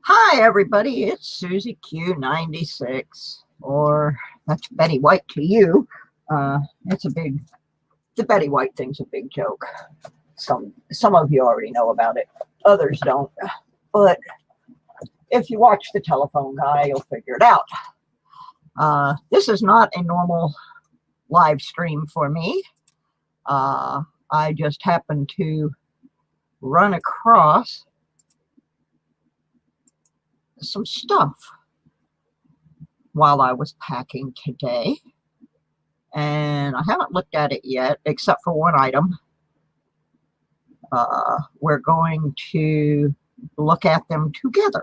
Hi, everybody. It's Susie Q96, or that's Betty White to you. The Betty White thing's a big joke. Some of you already know about it. Others don't. But if you watch the telephone guy, you'll figure it out. This is not a normal live stream for me. I just happened to run across some stuff while I was packing today, and I haven't looked at it yet except for one item. We're going to look at them together.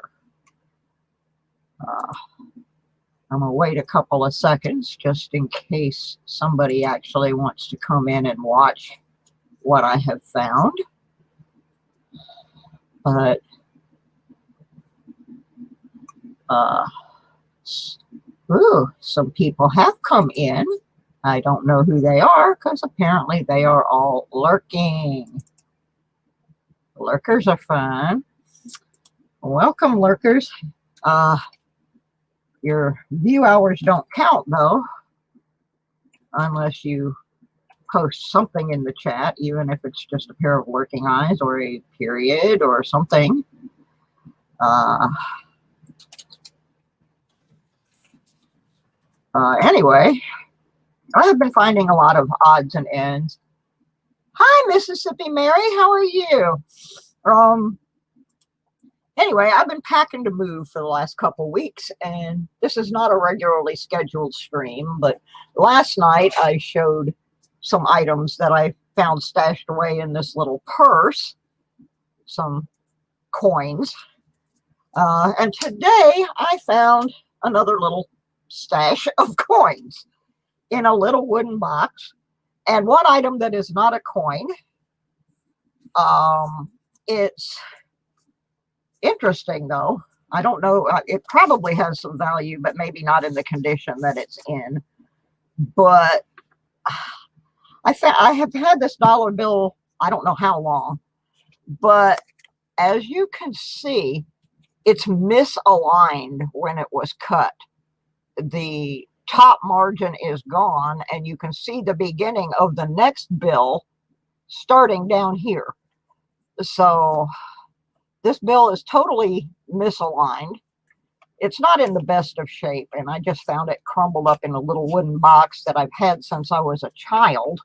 I'm gonna wait a couple of seconds just in case somebody actually wants to come in and watch what I have found. But some people have come in. I don't know who they are because apparently they are all lurking. Lurkers are fun. Welcome, lurkers. Your view hours don't count though, unless you post something in the chat, even if it's just a pair of lurking eyes or a period or something. Anyway, I have been finding a lot of odds and ends. Hi, Mississippi Mary, how are you? Anyway, I've been packing to move for the last couple weeks, and this is not a regularly scheduled stream, but last night I showed some items that I found stashed away in this little purse, some coins, and today I found another little stash of coins in a little wooden box, and one item that is not a coin. It's interesting though. I don't know, it probably has some value, but maybe not in the condition that it's in. But I have had this dollar bill, I don't know how long, but as you can see, it's misaligned when it was cut. The top margin is gone, and you can see the beginning of the next bill starting down here. So this bill is totally misaligned. It's not in the best of shape, and I just found it crumbled up in a little wooden box that I've had since I was a child.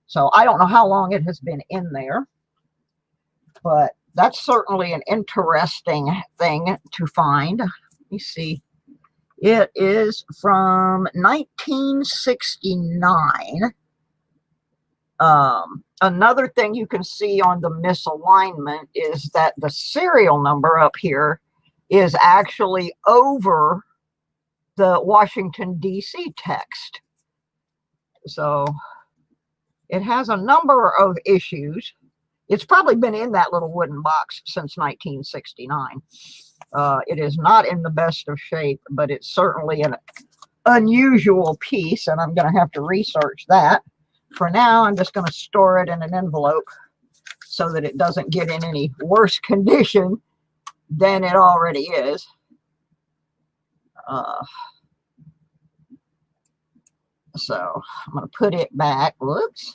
So I don't know how long it has been in there, but that's certainly an interesting thing to find. Let me see. It is from 1969. Another thing you can see on the misalignment is that the serial number up here is actually over the Washington, D.C. text. So it has a number of issues. It's probably been in that little wooden box since 1969. It is not in the best of shape, but it's certainly an unusual piece, and I'm going to have to research that. For now, I'm just going to store it in an envelope so that it doesn't get in any worse condition than it already is. So I'm going to put it back. Whoops.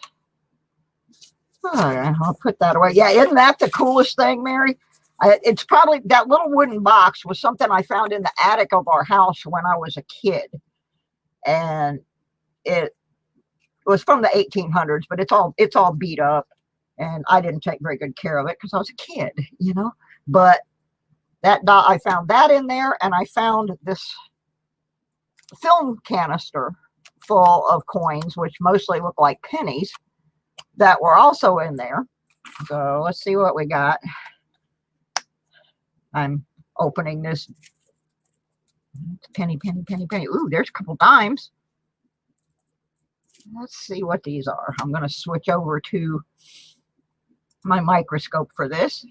All right, I'll put that away. Yeah, isn't that the coolest thing, Mary? It's probably that little wooden box was something I found in the attic of our house when I was a kid. And it was from the 1800s, but it's all beat up, and I didn't take very good care of it because I was a kid, you know. But I found that in there, and I found this film canister full of coins, which mostly look like pennies, that were also in there. So let's see what we got. I'm opening this. Penny. Ooh, there's a couple dimes. Let's see what these are. I'm going to switch over to my microscope for this.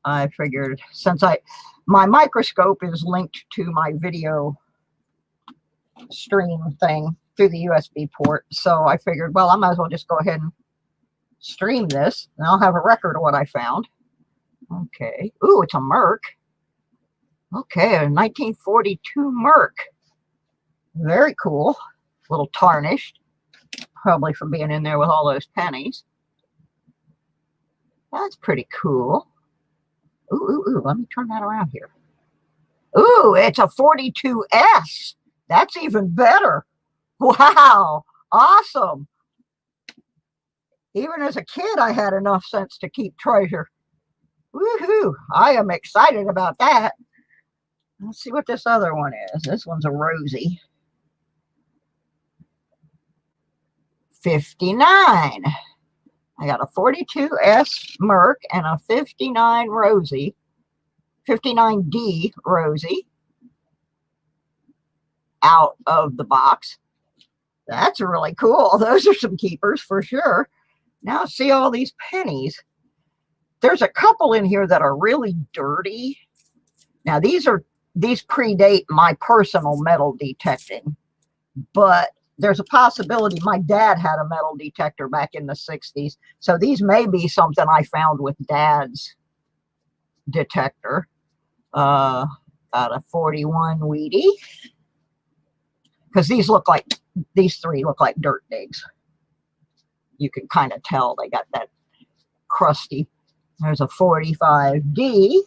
I figured since my microscope is linked to my video stream thing through the USB port, so I figured, well, I might as well just go ahead and stream this, and I'll have a record of what I found. Okay. Ooh, it's a Merc. Okay, a 1942 Merc. Very cool. A little tarnished, probably from being in there with all those pennies. That's pretty cool. Ooh, ooh, ooh, let me turn that around here. Ooh, it's a 42S. That's even better. Wow, awesome. Even as a kid, I had enough sense to keep treasure. Woohoo, I am excited about that. Let's see what this other one is. This one's a Rosie. 59. I got a 42S Merc and a 59 Rosie. 59D Rosie out of the box. That's really cool. Those are some keepers for sure. Now see all these pennies. There's a couple in here that are really dirty. Now these predate my personal metal detecting, but there's a possibility my dad had a metal detector back in the 60s. So these may be something I found with dad's detector. Got a 41 Wheatie. Because these three look like dirt digs. You can kind of tell they got that crusty. There's a 45D.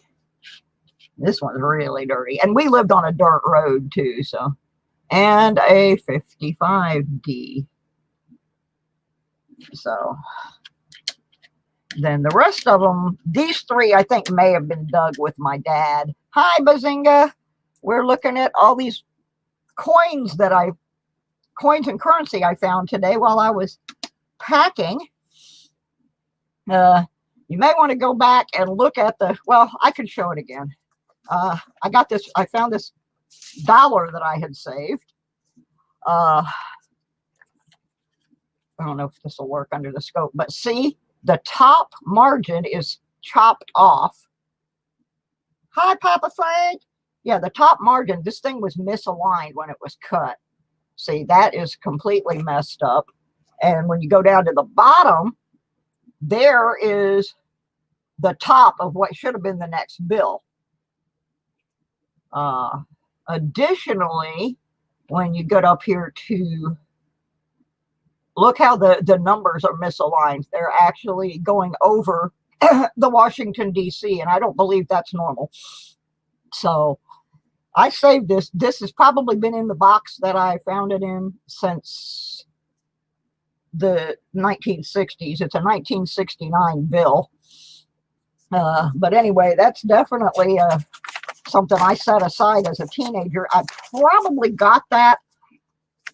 This one's really dirty. And we lived on a dirt road too, so. And a 55D. So then the rest of them, these three I think may have been dug with my dad. Hi, Bazinga. We're looking at all these coins and currency I found today while I was packing. You may want to go back and look at well, I can show it again. I found this dollar that I had saved. I don't know if this will work under the scope, but see, the top margin is chopped off. Hi, Papa Frank. Yeah, the top margin, this thing was misaligned when it was cut. See, that is completely messed up. And when you go down to the bottom, there is the top of what should have been the next bill. Additionally, when you get up here to look how the numbers are misaligned, they're actually going over the Washington, D.C., and I don't believe that's normal. So I saved this. This has probably been in the box that I found it in since the 1960s. It's a 1969 bill. But anyway, that's definitely something I set aside as a teenager. I probably got that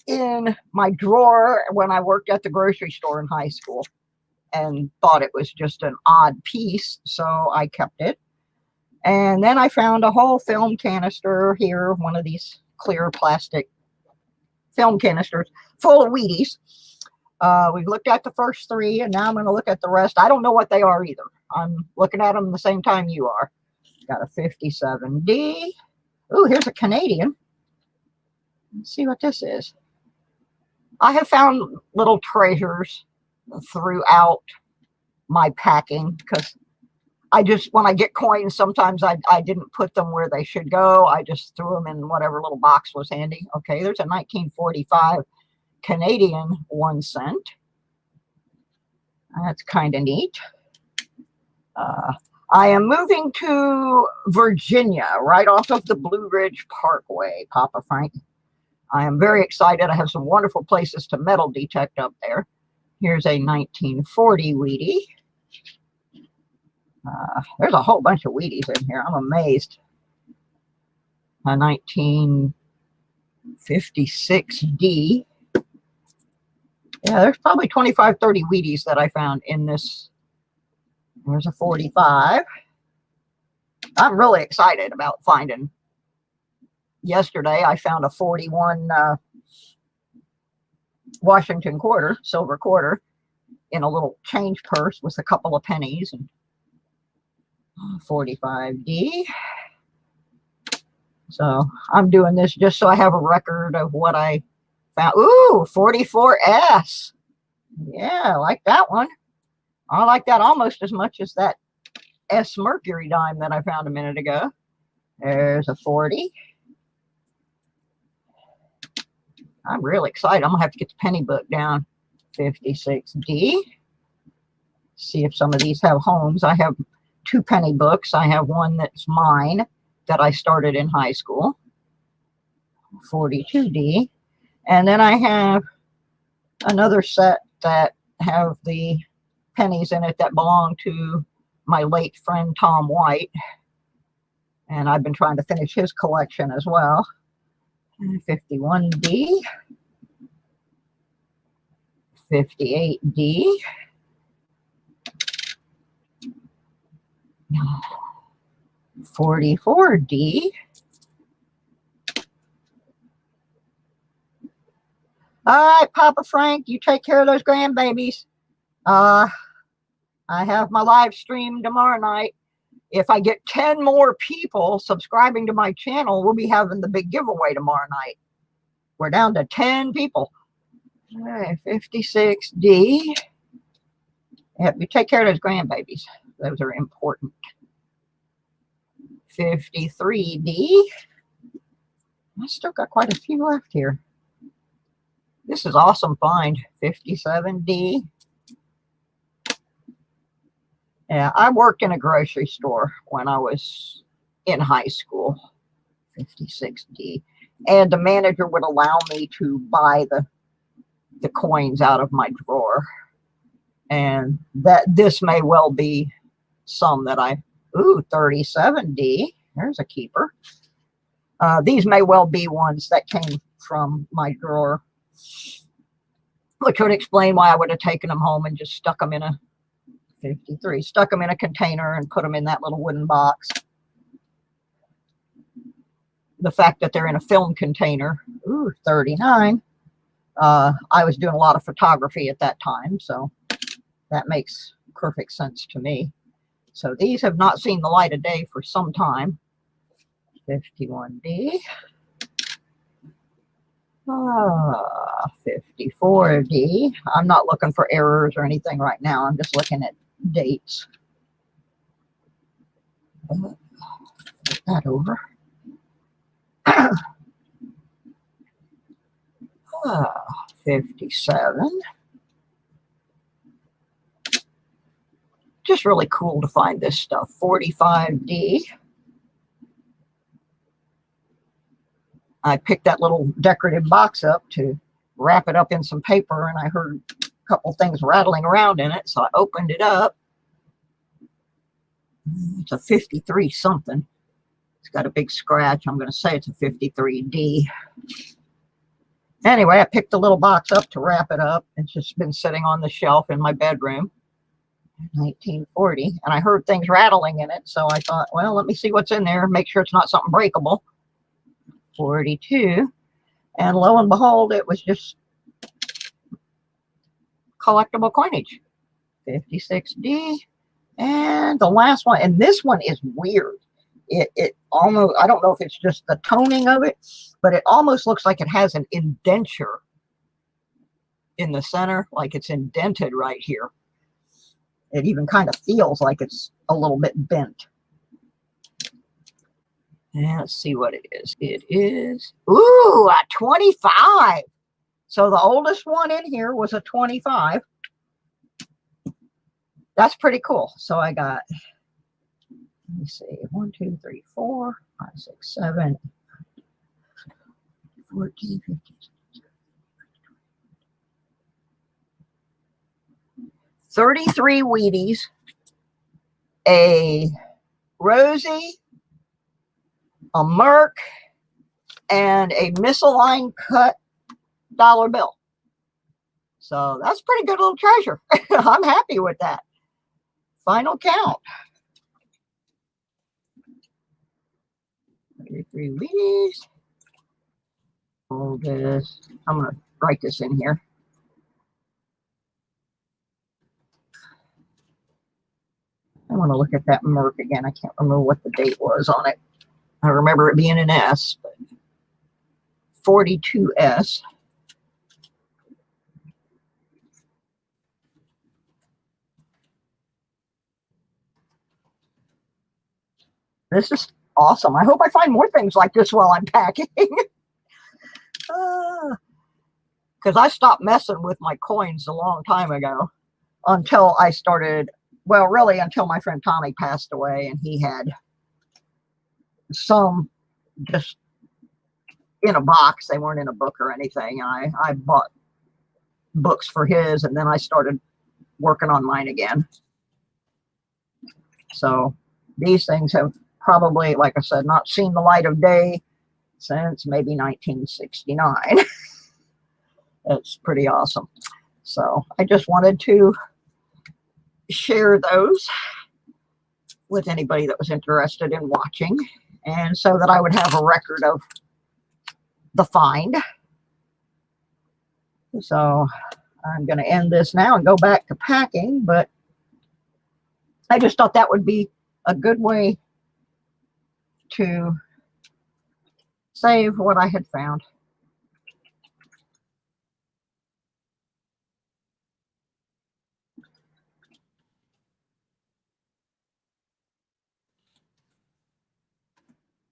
in my drawer when I worked at the grocery store in high school and thought it was just an odd piece, so I kept it. And then I found a whole film canister here, one of these clear plastic film canisters full of Wheaties. We've looked at the first three, and now I'm going to look at the rest. I don't know what they are either. I'm looking at them the same time you are. Got a 57D. Ooh, here's a Canadian. Let's see what this is. I have found little treasures throughout my packing because when I get coins, sometimes I didn't put them where they should go. I just threw them in whatever little box was handy. Okay, there's a 1945 Canadian 1 cent. That's kind of neat. I am moving to Virginia, right off of the Blue Ridge Parkway, Papa Frank. I am very excited. I have some wonderful places to metal detect up there. Here's a 1940 Wheatie. There's a whole bunch of Wheaties in here. I'm amazed. A 1956D. Yeah, there's probably 25, 30 Wheaties that I found in this. There's a 45. I'm really excited about finding. Yesterday, I found a 41 Washington quarter, silver quarter, in a little change purse with a couple of pennies. And 45D. So I'm doing this just so I have a record of what I found. Ooh, 44S. Yeah, I like that one. I like that almost as much as that S Mercury dime that I found a minute ago. There's a 40. I'm really excited. I'm going to have to get the penny book down. 56D. See if some of these have homes. I have 2 penny books. I have one that's mine that I started in high school. 42D. And then I have another set that have the pennies in it that belong to my late friend Tom White. And I've been trying to finish his collection as well. 51D. 58D. 44D. All right, Papa Frank, you take care of those grandbabies. I have my live stream tomorrow night. If I get 10 more people subscribing to my channel, we'll be having the big giveaway tomorrow night. We're down to 10 people. All right, 56D. Yep, you take care of those grandbabies. Those are important. 53D. I still got quite a few left here. This is awesome find. 57D. Yeah, I worked in a grocery store when I was in high school. 56D. And the manager would allow me to buy the coins out of my drawer. And this may well be some that ooh, 37D. There's a keeper. These may well be ones that came from my drawer, which would explain why I would have taken them home and just stuck them in a 53, stuck them in a container and put them in that little wooden box. The fact that they're in a film container, ooh, 39. I was doing a lot of photography at that time, so that makes perfect sense to me. So these have not seen the light of day for some time. 51D. 54D. I'm not looking for errors or anything right now. I'm just looking at dates. Put that over. 57. Just really cool to find this stuff. 45D. I picked that little decorative box up to wrap it up in some paper, and I heard a couple things rattling around in it, so I opened it up. It's a 53 something. It's got a big scratch. I'm going to say it's a 53D. Anyway, I picked the little box up to wrap it up. It's just been sitting on the shelf in my bedroom. 1940. And I heard things rattling in it, so I thought, well, let me see what's in there, make sure it's not something breakable. 42. And lo and behold, it was just collectible coinage. 56D. And the last one, and this one is weird. It almost, I don't know if it's just the toning of it, but it almost looks like it has an indenture in the center, like it's indented right here. It even kind of feels like it's a little bit bent. And let's see what it is. It is, ooh, a 25. So the oldest one in here was a 25. That's pretty cool. So I got, let me see, 1, 2, 3, 4, 5, 6, 7, 14, 15, 33 Wheaties, a Rosie, a Merc, and a misaligned cut dollar bill. So that's pretty good little treasure. I'm happy with that. Final count. 33 Wheaties. Hold this. I'm going to write this in here. I want to look at that Merc again. I can't remember what the date was on it. I remember it being an S, but 42S. This is awesome. I hope I find more things like this while I'm packing. Because I stopped messing with my coins a long time ago until I started, well, really until my friend Tommy passed away, and he had some just in a box. They weren't in a book or anything. And I bought books for his, and then I started working on mine again. So these things have probably, like I said, not seen the light of day since maybe 1969. That's pretty awesome. So I just wanted to share those with anybody that was interested in watching, and so that I would have a record of the find. So I'm going to end this now and go back to packing, but I just thought that would be a good way to save what I had found.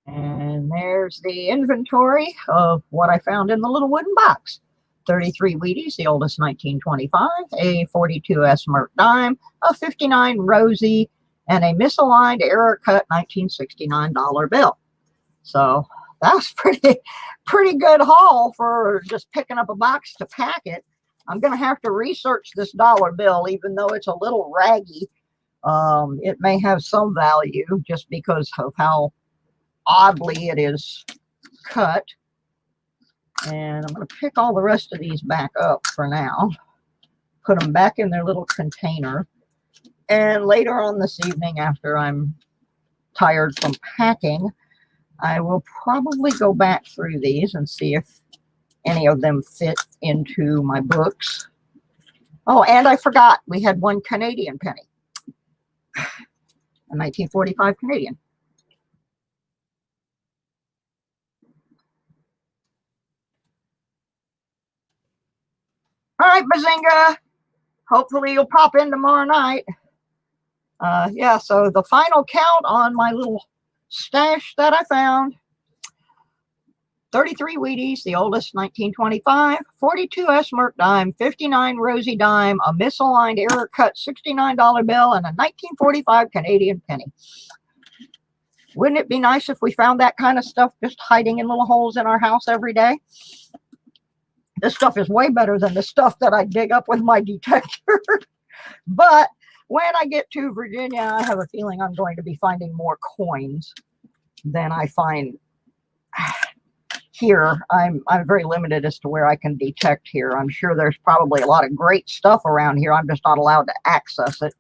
And there's the inventory of what I found in the little wooden box. 33 Wheaties, the oldest 1925, a 42 S Merc dime, a 59 Rosie, and a misaligned error cut 1969 dollar bill. So that's pretty good haul for just picking up a box to pack it. I'm going to have to research this dollar bill, even though it's a little raggy. It may have some value just because of how oddly it is cut. And I'm going to pick all the rest of these back up for now, put them back in their little container, and later on this evening, after I'm tired from packing, I will probably go back through these and see if any of them fit into my books. Oh, and I forgot, we had one Canadian penny, a 1945 Canadian. All right, Bazinga. Hopefully you'll pop in tomorrow night. Yeah, so the final count on my little stash that I found: 33 Wheaties, the oldest 1925, 42 S Merc dime, 59 Rosie dime, a misaligned error cut $69 bill, and a 1945 Canadian penny. Wouldn't it be nice if we found that kind of stuff just hiding in little holes in our house every day? This stuff is way better than the stuff that I dig up with my detector. But when I get to Virginia, I have a feeling I'm going to be finding more coins than I find here. I'm very limited as to where I can detect here. I'm sure there's probably a lot of great stuff around here. I'm just not allowed to access it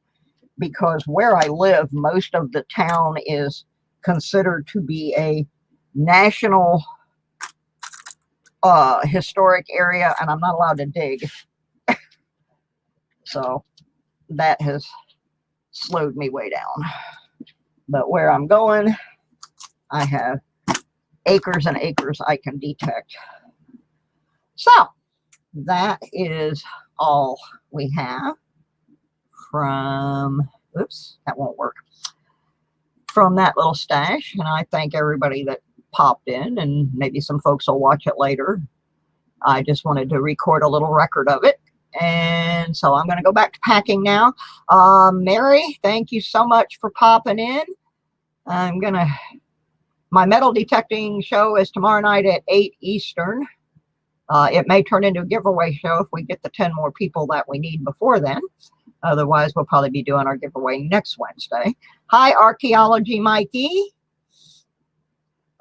because where I live, most of the town is considered to be a national historic area, and I'm not allowed to dig. So that has slowed me way down. But where I'm going, I have acres and acres I can detect. So that is all we have from, oops, that won't work, from that little stash. And I thank everybody that popped in, and maybe some folks will watch it later. I just wanted to record a little record of it. And so I'm going to go back to packing now. Mary, thank you so much for popping in. My metal detecting show is tomorrow night at 8 Eastern. It may turn into a giveaway show if we get the 10 more people that we need before then. Otherwise, we'll probably be doing our giveaway next Wednesday. Hi, Archaeology Mikey.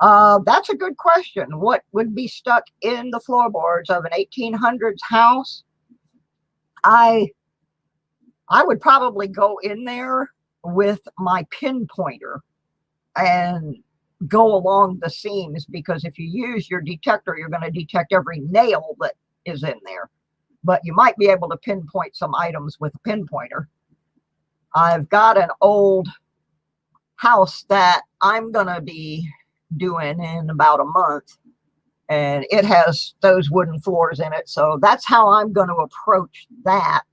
That's a good question. What would be stuck in the floorboards of an 1800s house? I would probably go in there with my pinpointer and go along the seams, because if you use your detector, you're going to detect every nail that is in there. But you might be able to pinpoint some items with a pinpointer. I've got an old house that I'm going to be doing in about a month, and it has those wooden floors in it. So that's how I'm going to approach that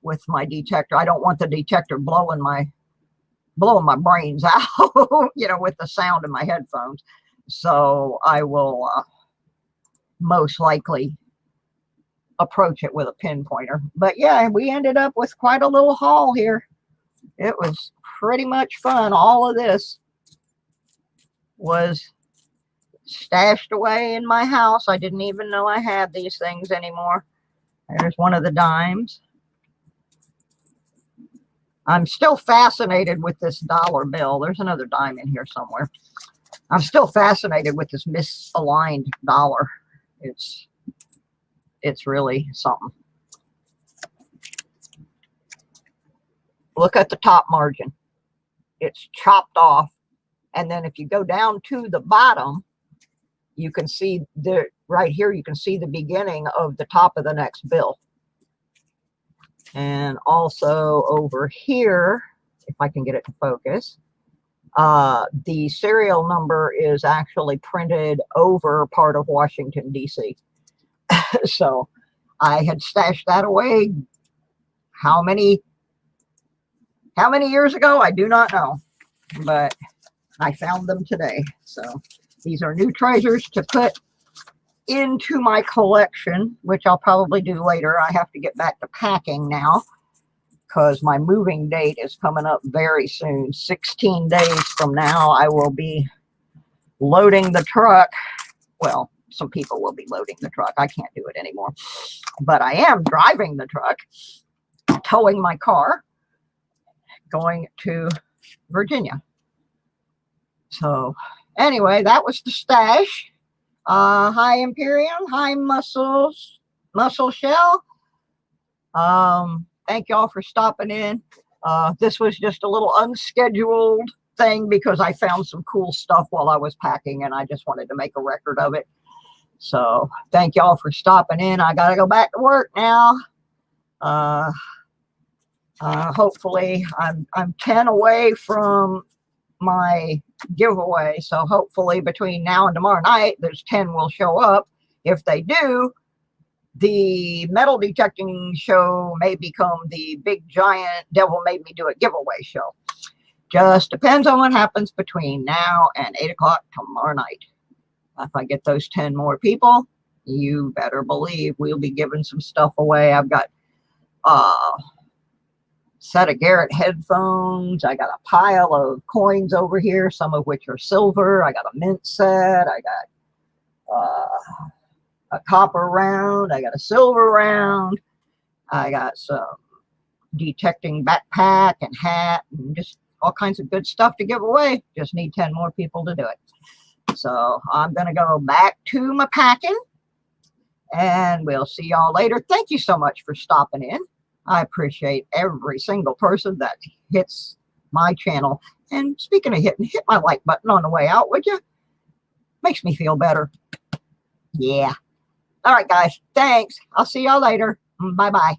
with my detector. I don't want the detector blowing my blowing my brains out, you know, with the sound in my headphones. So I will most likely approach it with a pinpointer. But yeah, we ended up with quite a little haul here. It was pretty much fun. All of this was stashed away in my house. I didn't even know I had these things anymore. There's one of the dimes. I'm still fascinated with this dollar bill. There's another dime in here somewhere. I'm still fascinated with this misaligned dollar. It's really something. Look at the top margin. It's chopped off. And then if you go down to the bottom, you can see right here, you can see the beginning of the top of the next bill. And also over here, if I can get it to focus, the serial number is actually printed over part of Washington, D.C. So I had stashed that away. How many years ago? I do not know, but I found them today. So these are new treasures to put into my collection, which I'll probably do later. I have to get back to packing now because my moving date is coming up very soon. 16 days from now, I will be loading the truck. Well, some people will be loading the truck. I can't do it anymore. But I am driving the truck, towing my car, going to Virginia. So anyway, that was the stash. Hi Imperium, hi Muscle Shell. Thank y'all for stopping in. This was just a little unscheduled thing because I found some cool stuff while I was packing and I just wanted to make a record of it. So thank y'all for stopping in. I gotta go back to work now. Hopefully I'm 10 away from my giveaway, so hopefully between now and tomorrow night there's 10 will show up. If they do, the metal detecting show may become the big giant devil made me do it giveaway show. Just depends on what happens between now and 8 o'clock tomorrow night. If I get those 10 more people, you better believe we'll be giving some stuff away. I've got set of Garrett headphones. I got a pile of coins over here, some of which are silver. I got a mint set. I got a copper round. I got a silver round. I got some detecting backpack and hat and just all kinds of good stuff to give away. Just need 10 more people to do it. So I'm going to go back to my packing and we'll see y'all later. Thank you so much for stopping in. I appreciate every single person that hits my channel. And speaking of hitting, hit my like button on the way out, would you? Makes me feel better. Yeah. All right, guys. Thanks. I'll see y'all later. Bye-bye.